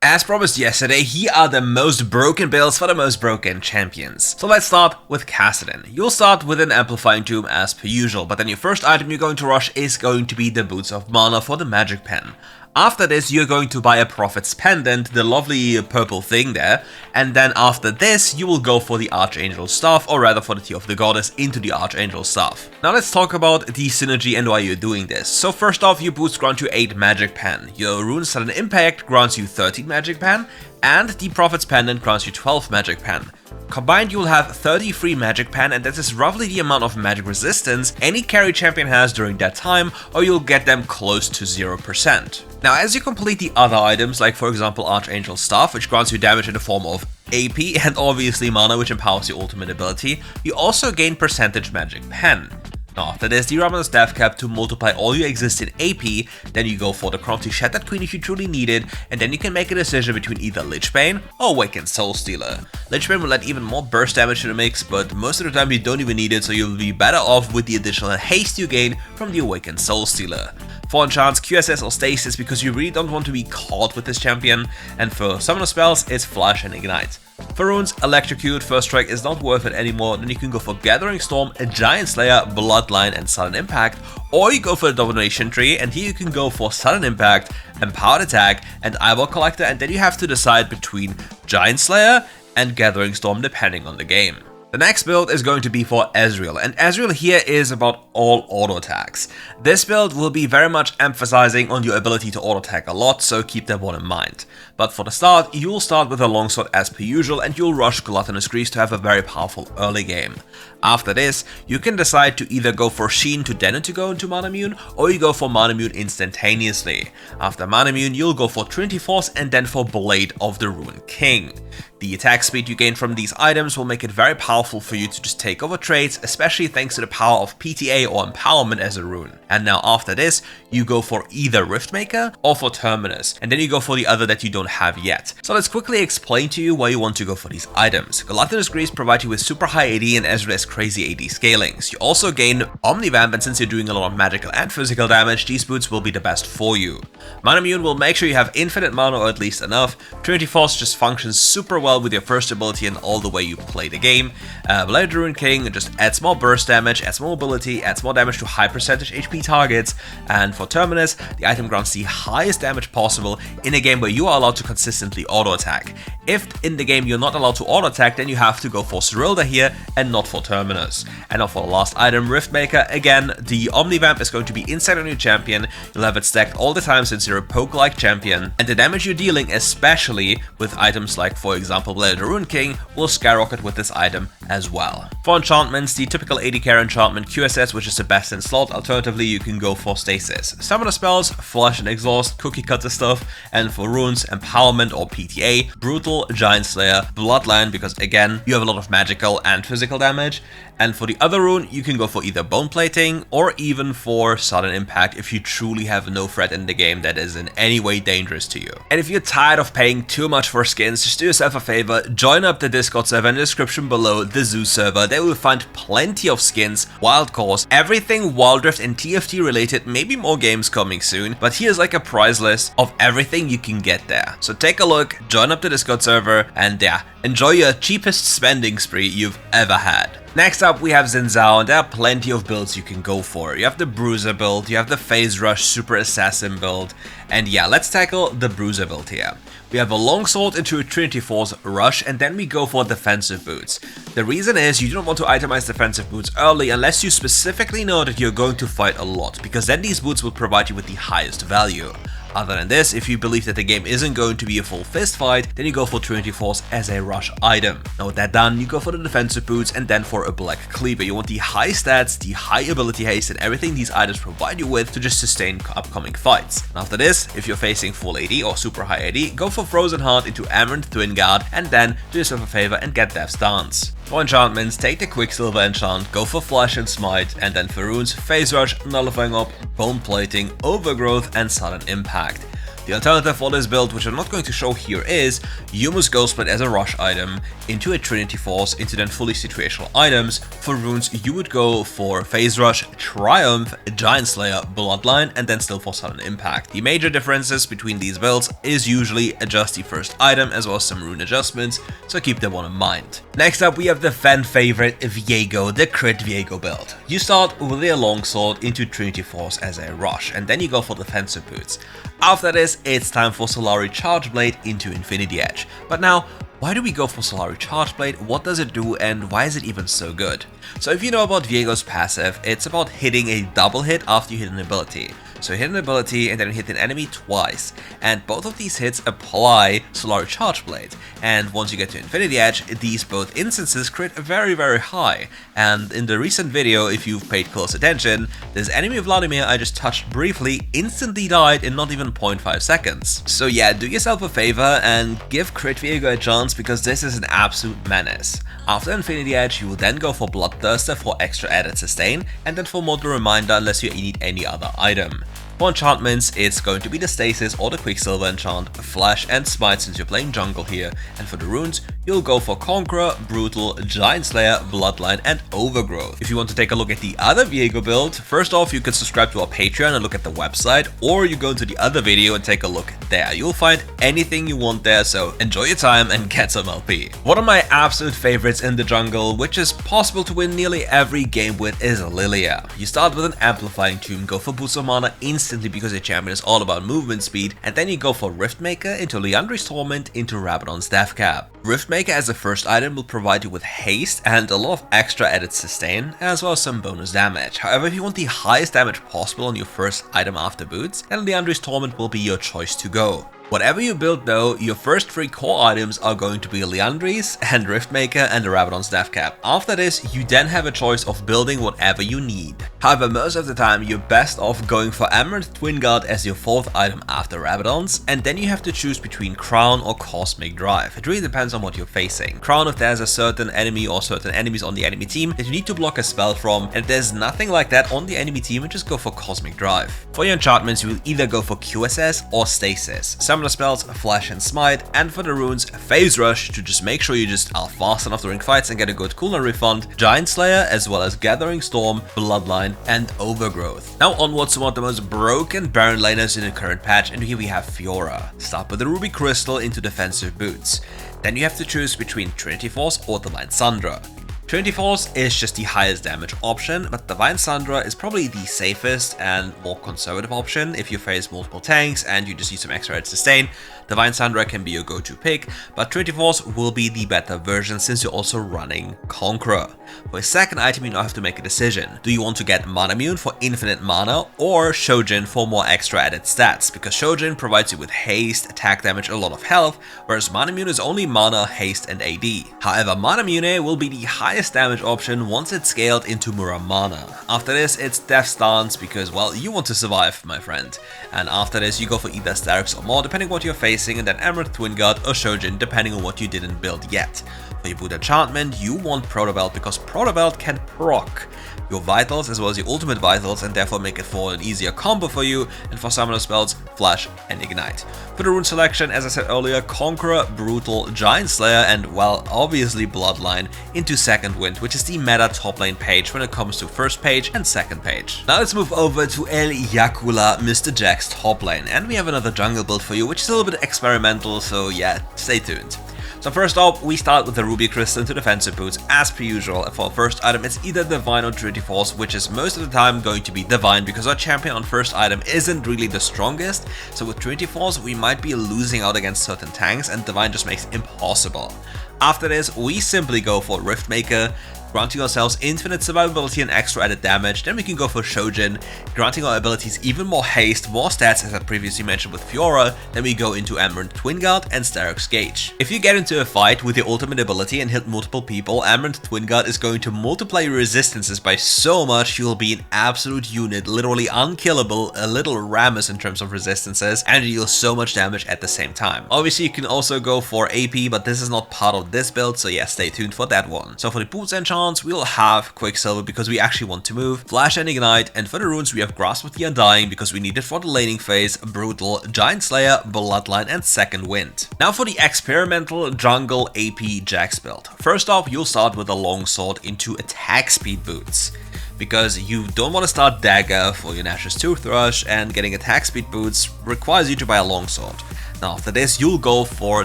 As promised yesterday, here are the most broken builds for the most broken champions. So let's start with Kassadin. You'll start with an Amplifying Tomb as per usual, but then your first item you're going to rush is going to be the Boots of Mana for the Magic Pen. After this, you're going to buy a Prophet's Pendant, the lovely purple thing there, and then after this, you will go for the Archangel Staff, or rather for the Tear of the Goddess into the Archangel Staff. Now let's talk about the synergy and why you're doing this. So first off, your boots grant you 8 Magic Pen, your Rune Sudden Impact grants you 13 Magic Pen, and the Prophet's Pendant grants you 12 Magic Pen. Combined, you will have 33 Magic Pen, and that is roughly the amount of magic resistance any carry champion has during that time, or you'll get them close to 0%. Now, as you complete the other items, like for example Archangel Staff, which grants you damage in the form of AP, and obviously Mana, which empowers your ultimate ability, you also gain percentage Magic Pen. Now, after this, the Ravenous Death Cap to multiply all your existing AP, then you go for the Crafty Shattered Queen if you truly need it, and then you can make a decision between either Lich Bane or Awakened Soul Stealer. Lich Bane will add even more burst damage to the mix, but most of the time you don't even need it, so you'll be better off with the additional haste you gain from the Awakened Soul Stealer. For enchants, QSS or Stasis because you really don't want to be caught with this champion, and for summoner spells, it's Flash and Ignite. For runes, Electrocute, First Strike is not worth it anymore, then you can go for Gathering Storm, a Giant Slayer, Bloodline and Sudden Impact, or you go for the Domination Tree, and here you can go for Sudden Impact, Empowered Attack and Eyeball Collector, and then you have to decide between Giant Slayer and Gathering Storm depending on the game. The next build is going to be for Ezreal, and Ezreal here is about all auto attacks. This build will be very much emphasizing on your ability to auto attack a lot, so keep that one in mind. But for the start, you'll start with a longsword as per usual, and you'll rush Gluttonous Grease to have a very powerful early game. After this, you can decide to either go for Sheen to Denon to go into Mana Immune, or you go for Mana Immune instantaneously. After Mana Immune, you'll go for Trinity Force and then for Blade of the Ruined King. The attack speed you gain from these items will make it very powerful for you to just take over trades, especially thanks to the power of PTA or Empowerment as a rune. And now after this, you go for either Riftmaker or for Terminus, and then you go for the other that you don't have yet. So let's quickly explain to you why you want to go for these items. Gluttonous Grease provide you with super high AD and Ezreal has crazy AD scalings. You also gain Omnivamp, and since you're doing a lot of magical and physical damage, these boots will be the best for you. Mana Immune will make sure you have infinite mana or at least enough. Trinity Force just functions super well with your first ability and all the way you play the game. Blade of the Ruined King just adds more burst damage, adds more mobility, adds more damage to high percentage HP targets, and for Terminus, the item grants the highest damage possible in a game where you are allowed to consistently auto attack. If in the game you're not allowed to auto attack, then you have to go for Cyrilda here and not for Terminus. And now for the last item, Riftmaker, again, the Omnivamp is going to be inside on your champion. You'll have it stacked all the time since you're a poke-like champion, and the damage you're dealing, especially with items like, for example, Blade of the Ruined King, will skyrocket with this item as well. For enchantments, the typical AD carry enchantment QSS, which is the best in slot. Alternatively, you can go for Stasis. Summoner spells, Flush and Exhaust, cookie cutter stuff, and for runes, Empowerment or PTA, Brutal, Giant Slayer, Bloodline, because again, you have a lot of magical and physical damage. And for the other rune, you can go for either Bone Plating or even for Sudden Impact if you truly have no threat in the game that is in any way dangerous to you. And if you're tired of paying too much for skins, just do yourself a favor, join up the Discord server in the description below, the Zoo server. There you will find plenty of skins, wild cores, everything WildRift and TFT related, maybe more games coming soon, but here's like a prize list of everything you can get there. So take a look, join up the Discord server, and yeah, enjoy your cheapest spending spree you've ever had. Next up, we have Xin Zhao, and there are plenty of builds you can go for. You have the Bruiser build, you have the Phase Rush Super Assassin build, and yeah, let's tackle the Bruiser build here. We have a Longsword into a Trinity Force Rush, and then we go for defensive boots. The reason is you don't want to itemize defensive boots early unless you specifically know that you're going to fight a lot, because then these boots will provide you with the highest value. Other than this, if you believe that the game isn't going to be a full fist fight, then you go for Trinity Force as a rush item. Now with that done, you go for the defensive boots and then for a Black Cleaver. You want the high stats, the high ability haste, and everything these items provide you with to just sustain upcoming fights. And after this, if you're facing full AD or super high AD, go for Frozen Heart into Amaranth Twin Guard and then do yourself a favor and get Death's Dance. For enchantments, take the Quicksilver enchant, go for Flash and Smite, and then for runes, Phase Rush, Nullifying Up, Bone Plating, Overgrowth, and Sudden Impact. The alternative for this build, which I'm not going to show here, is you must Ghost Split as a rush item into a Trinity Force into then fully situational items. For runes, you would go for Phase Rush, Triumph, Giant Slayer, Bloodline, and then still for Sudden Impact. The major differences between these builds is usually adjust the first item as well as some rune adjustments, so keep that one in mind. Next up, we have the fan favorite Viego, the crit Viego build. You start with a longsword into Trinity Force as a rush, and then you go for defensive boots. After this, it's time for Solari Charge Blade into Infinity Edge. But now, why do we go for Solari Charge Blade, what does it do, and why is it even so good? So if you know about Viego's passive, it's about hitting a double hit after you hit an ability. So hit an ability and then hit an enemy twice, and both of these hits apply Solari Charge Blade. And once you get to Infinity Edge, these both instances crit very high. And in the recent video, if you've paid close attention, this enemy Vladimir I just touched briefly instantly died in not even 0.5 seconds. So yeah, do yourself a favor and give crit Viego a chance, because this is an absolute menace. After Infinity Edge, you will then go for Bloodthirster for extra added sustain, and then for Mortal Reminder unless you need any other item. For enchantments, it's going to be the Stasis or the Quicksilver enchant, Flash and Smite since you're playing jungle here, and for the runes, you'll go for Conqueror, Brutal, Giant Slayer, Bloodline, and Overgrowth. If you want to take a look at the other Viego build, first off, you can subscribe to our Patreon and look at the website, or you go to the other video and take a look there. You'll find anything you want there, so enjoy your time and get some LP. One of my absolute favorites in the jungle, which is possible to win nearly every game with, is Lillia. You start with an Amplifying Tomb, go for boost of mana instantly because your champion is all about movement speed, and then you go for Riftmaker into Liandry's Torment into Rabadon's Deathcap. Riftmaker as a first item will provide you with haste and a lot of extra added sustain, as well as some bonus damage. However, if you want the highest damage possible on your first item after boots, then Liandry's Torment will be your choice to go. Whatever you build though, your first 3 core items are going to be Liandry's and Riftmaker and the Rabadon's Deathcap. After this, you then have a choice of building whatever you need. However, most of the time you're best off going for Amaranth Twin Guard as your 4th item after Rabadon's, and then you have to choose between Crown or Cosmic Drive. It really depends on what you're facing. Crown if there's a certain enemy or certain enemies on the enemy team that you need to block a spell from, and if there's nothing like that on the enemy team, just go for Cosmic Drive. For your enchantments, you will either go for QSS or Stasis. Summoner spells, Flash and Smite, and for the runes, Phase Rush to just make sure you just are fast enough during fights and get a good cooldown refund, Giant Slayer, as well as Gathering Storm, Bloodline, and Overgrowth. Now onwards to one of the most broken Baron laners in the current patch, and here we have Fiora. Start with the Ruby Crystal into defensive boots. Then you have to choose between Trinity Force or Divine Sundra. Trinity Force is just the highest damage option, but Divine Sundra is probably the safest and more conservative option if you face multiple tanks and you just need some extra added sustain. Divine Sundra can be your go-to pick, but Trinity Force will be the better version since you're also running Conqueror. For a second item, you now have to make a decision. Do you want to get Manamune for infinite mana or Shojin for more extra added stats? Because Shojin provides you with haste, attack damage, a lot of health, whereas Manamune is only mana, haste, and AD. However, Manamune will be the highest damage option once it's scaled into Muramana. After this, it's Death Stance because, well, you want to survive, my friend. And after this, you go for either Starix or more, depending on what you're facing, and then Amaranth Twin Guard or Shojin, depending on what you didn't build yet. For your boot enchantment, you want Protobelt because Protobelt can proc your vitals as well as your ultimate vitals and therefore make it for an easier combo for you, and for summoner spells, Flash and Ignite. For the rune selection, as I said earlier, Conqueror, Brutal, Giant Slayer, and, well, obviously Bloodline into Second Wind, which is the meta top lane page when it comes to first page and second page. Now let's move over to El Yakula, Mr. Jack's top lane, and we have another jungle build for you, which is a little bit experimental, so yeah, stay tuned. So first off, we start with the Ruby Crystal into defensive boots as per usual, and for first item it's either Divine or Trinity Force, which is most of the time going to be Divine because our champion on first item isn't really the strongest, so with Trinity Force we might be losing out against certain tanks and Divine just makes it impossible. After this, we simply go for Riftmaker, granting ourselves infinite survivability and extra added damage. Then we can go for Shojin, granting our abilities even more haste, more stats as I previously mentioned with Fiora. Then we go into Amaranth Twin Guard and Starix Gage. If you get into a fight with your ultimate ability and hit multiple people, Amaranth Twin Guard is going to multiply your resistances by so much you'll be an absolute unit, literally unkillable, a little Rammus in terms of resistances, and deal so much damage at the same time. Obviously you can also go for AP, but this is not part of this build, so yeah, stay tuned for that one. So for the boots enchant, enchants, we'll have Quicksilver because we actually want to move, Flash and Ignite, and for the runes we have Grasp of the Undying because we need it for the laning phase, Brutal, Giant Slayer, Bloodline, and Second Wind. Now for the experimental jungle AP Jax build. First off, you'll start with a longsword into attack speed boots, because you don't want to start dagger for your Nash's Toothrush, and getting attack speed boots requires you to buy a longsword. Now after this, you'll go for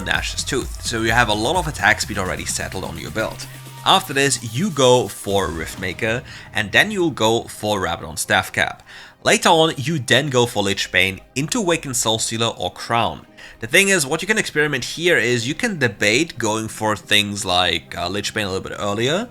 Nash's Tooth, so you have a lot of attack speed already settled on your build. After this, you go for Riftmaker, and then you'll go for Rabadon Staff Cap. Later on, you then go for Lich Bane into Awakened Soulstealer or Crown. The thing is, what you can experiment here is you can debate going for things like Lich Bane a little bit earlier,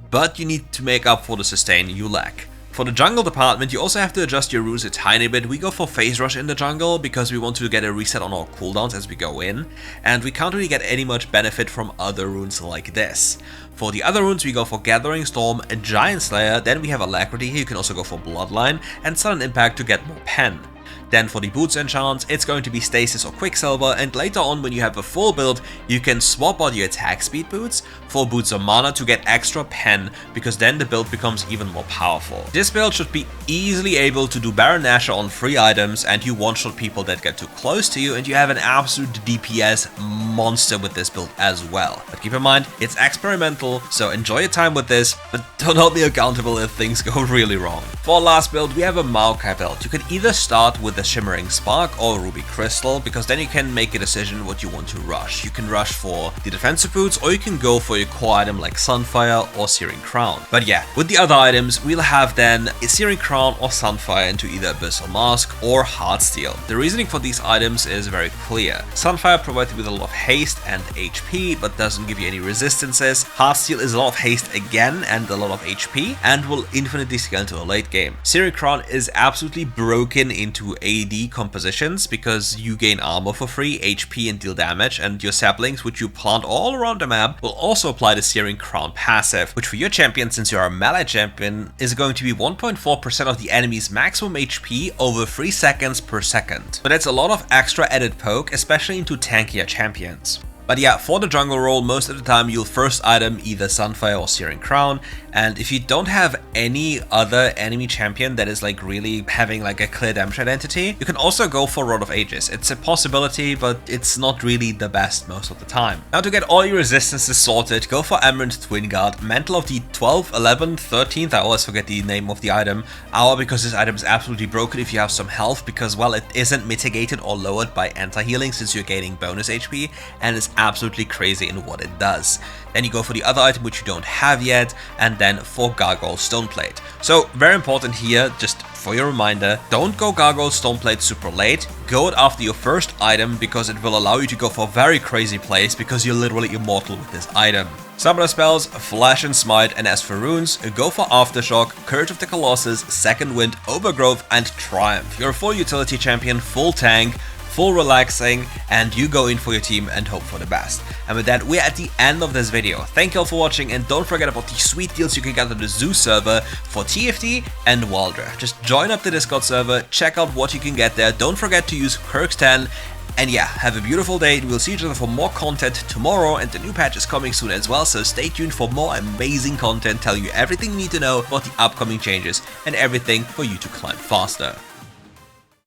but you need to make up for the sustain you lack. For the jungle department, you also have to adjust your runes a tiny bit. We go for Phase Rush in the jungle because we want to get a reset on our cooldowns as we go in, and we can't really get any much benefit from other runes like this. For the other runes, we go for Gathering Storm, a Giant Slayer, then we have Alacrity here. You can also go for Bloodline, and Sudden Impact to get more pen. Then for the boots enchants, it's going to be Stasis or Quicksilver, and later on when you have a full build, you can swap out your attack speed boots for boots of mana to get extra pen, because then the build becomes even more powerful. This build should be easily able to do Baron Nashor on free items, and you one-shot people that get too close to you, and you have an absolute DPS monster with this build as well. But keep in mind, it's experimental, so enjoy your time with this, but don't hold me accountable if things go really wrong. For our last build, we have a Maokai build. You can either start with the Shimmering Spark or Ruby Crystal, because then you can make a decision what you want to rush. You can rush for the defensive boots, or you can go for your core item like Sunfire or Searing Crown. But yeah, with the other items, we'll have then a Searing Crown or Sunfire into either Abyssal Mask or Heartsteel. The reasoning for these items is very clear. Sunfire provides you with a lot of haste and HP, but doesn't give you any resistances. Heartsteel is a lot of haste again and a lot of HP, and will infinitely scale into a late game. Searing Crown is absolutely broken into AD compositions because you gain armor for free, HP, and deal damage, and your saplings, which you plant all around the map, will also apply the Searing Crown passive, which for your champion, since you're a melee champion, is going to be 1.4% of the enemy's maximum HP over 3 seconds per second. But that's a lot of extra added poke, especially into tankier champions. But yeah, for the jungle role, most of the time you'll first item either Sunfire or Searing Crown, and if you don't have any other enemy champion that is like really having like a clear damage identity, you can also go for Rod of Ages. It's a possibility, but it's not really the best most of the time. Now to get all your resistances sorted, go for Emerald Twin Guard, Mantle of the 12th, 11th, 13th, I always forget the name of the item, hour, because this item is absolutely broken if you have some health, because well, it isn't mitigated or lowered by anti-healing since you're gaining bonus HP, and it's absolutely crazy in what it does. Then you go for the other item which you don't have yet, and then for Gargoyle Stoneplate. So very important here, just for your reminder, don't go Gargoyle Stoneplate super late, go it after your first item because it will allow you to go for very crazy plays because you're literally immortal with this item. Summoner spells, Flash and Smite, and as for runes, go for Aftershock, Courage of the Colossus, Second Wind, Overgrowth, and Triumph. You're a full utility champion, full tank, full relaxing, and you go in for your team and hope for the best. And with that, we're at the end of this video. Thank you all for watching, and don't forget about the sweet deals you can get on the Zoo server for TFT and WildRift. Just join up the Discord server, check out what you can get there. Don't forget to use Kirks10. And yeah, have a beautiful day. We'll see each other for more content tomorrow, and the new patch is coming soon as well, so stay tuned for more amazing content telling you everything you need to know about the upcoming changes and everything for you to climb faster.